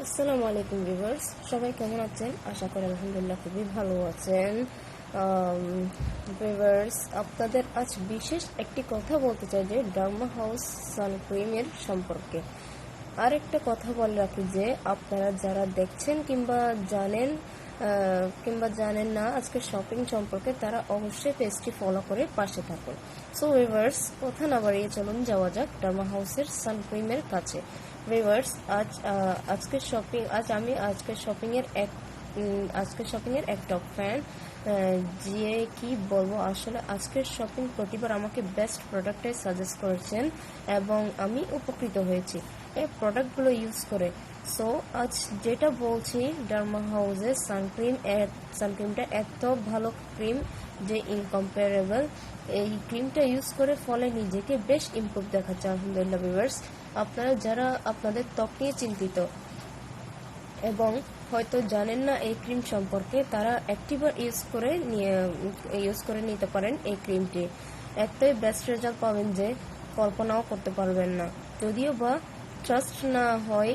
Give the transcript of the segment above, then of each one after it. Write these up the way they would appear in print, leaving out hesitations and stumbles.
আসসালামু আলাইকুম ভিউয়ার্স, সবাই কেমন আছেন? আশা করি আলহামদুলিল্লাহ খুবই ভালো আছেন। ভিউয়ার্স, আপনাদের আজ বিশেষ একটি কথা বলতে চাই যে ডার্মা হাউস সানক্রিমের সম্পর্কে। আর একটা কথা বলে রাখি যে আপনারা যারা দেখছেন কিংবা জানেন না আজকে শপিং সম্পর্কে, তারা অবশ্যই পেজটি ফলো করে পাশে থাকুন। সো ভিউয়ার্স, কথা না বাড়িয়ে চলুন যাওয়া যাক ডার্মা হাউসের সানক্রিমের কাছে। ভিউয়ার্স, আমি আজকের শপিং এর এক টপ ফ্যান। যে কি বলবো, আসলে আজকের শপিং প্রতিবার আমাকে বেস্ট প্রোডাক্টে সাজেস্ট করেছেন এবং আমি উপকৃত হয়েছি এই প্রোডাক্টগুলো ইউজ করে। সো আজ যেটা বলছি, ডার্মা হাউসের সানক্রিমটা এত ভালো ক্রিম যে ইনকম্পারেবল। এই ক্রিমটা ইউজ করে ফলে নিজেকে বেশ ইমপ্রুভ দেখাচ্ছে আলহামদুলিল্লাহ। ভিউয়ার্স, আপনারা যারা আপনাদের ত্বক নিয়ে চিন্তিত এবং হয়তো জানেন না এই ক্রিম সম্পর্কে, তারা একটিবার ইউজ করে নিতে পারেন এই ক্রিমটি। এতই বেস্ট রেজাল্ট পাবেন যে কল্পনাও করতে পারবেন না। যদিও বা ট্রাস্ট না হয়,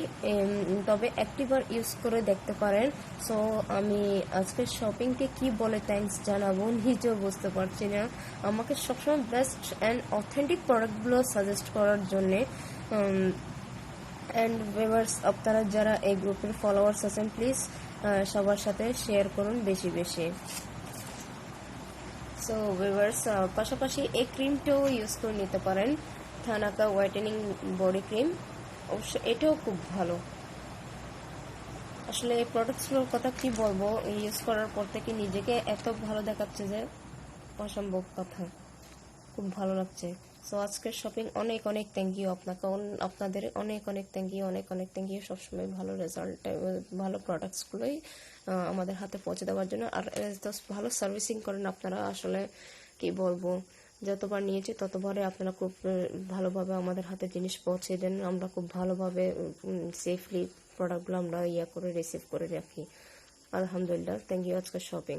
তবে একটিবার ইউজ করে দেখতে পারেন। সো আমি আজকের শপিংকে কি বলে থ্যাঙ্কস জানাবো নিজেও বুঝতে পারছি না। আমাকে সবসময় বেস্ট অ্যান্ড অথেন্টিক প্রোডাক্টগুলো সাজেস্ট করার জন্যে। অ্যান্ড ভিউয়ার্স, আপনারা যারা এই গ্রুপের ফলোয়ার্স আছেন, প্লিজ সবার সাথে শেয়ার করুন বেশি বেশি। সো ভিউয়ার্স, পাশাপাশি এই ক্রিমটাও ইউজ করে নিতে পারেন, থানাকা হোয়াইটেনিং বডি ক্রিম। অবশ্য এটাও খুব ভালো। আসলে এই প্রোডাক্টসগুলোর কথা কি বলবো, ইউজ করার পর থেকে নিজেকে এত ভালো দেখাচ্ছে যে অসম্ভব কথা। খুব ভালো লাগছে। সো আজকের শপিং অনেক অনেক থ্যাংক ইউ আপনাকে, আপনাদের অনেক অনেক থ্যাংক ইউ, অনেক অনেক থ্যাংক ইউ। সবসময় ভালো রেজাল্ট, ভালো প্রোডাক্টসগুলোই আমাদের হাতে পৌঁছে দেওয়ার জন্য। আর ভালো সার্ভিসিং করেন আপনারা। আসলে কি বলবো, যতবার নিয়েছি ততবারে আপনারা খুব ভালোভাবে আমাদের হাতে জিনিস পৌঁছে দেন। আমরা খুব ভালোভাবে সেফলি প্রোডাক্টগুলো আমরা রিসিভ করে রাখি। আলহামদুলিল্লাহ, থ্যাংক ইউ আজকের শপিং।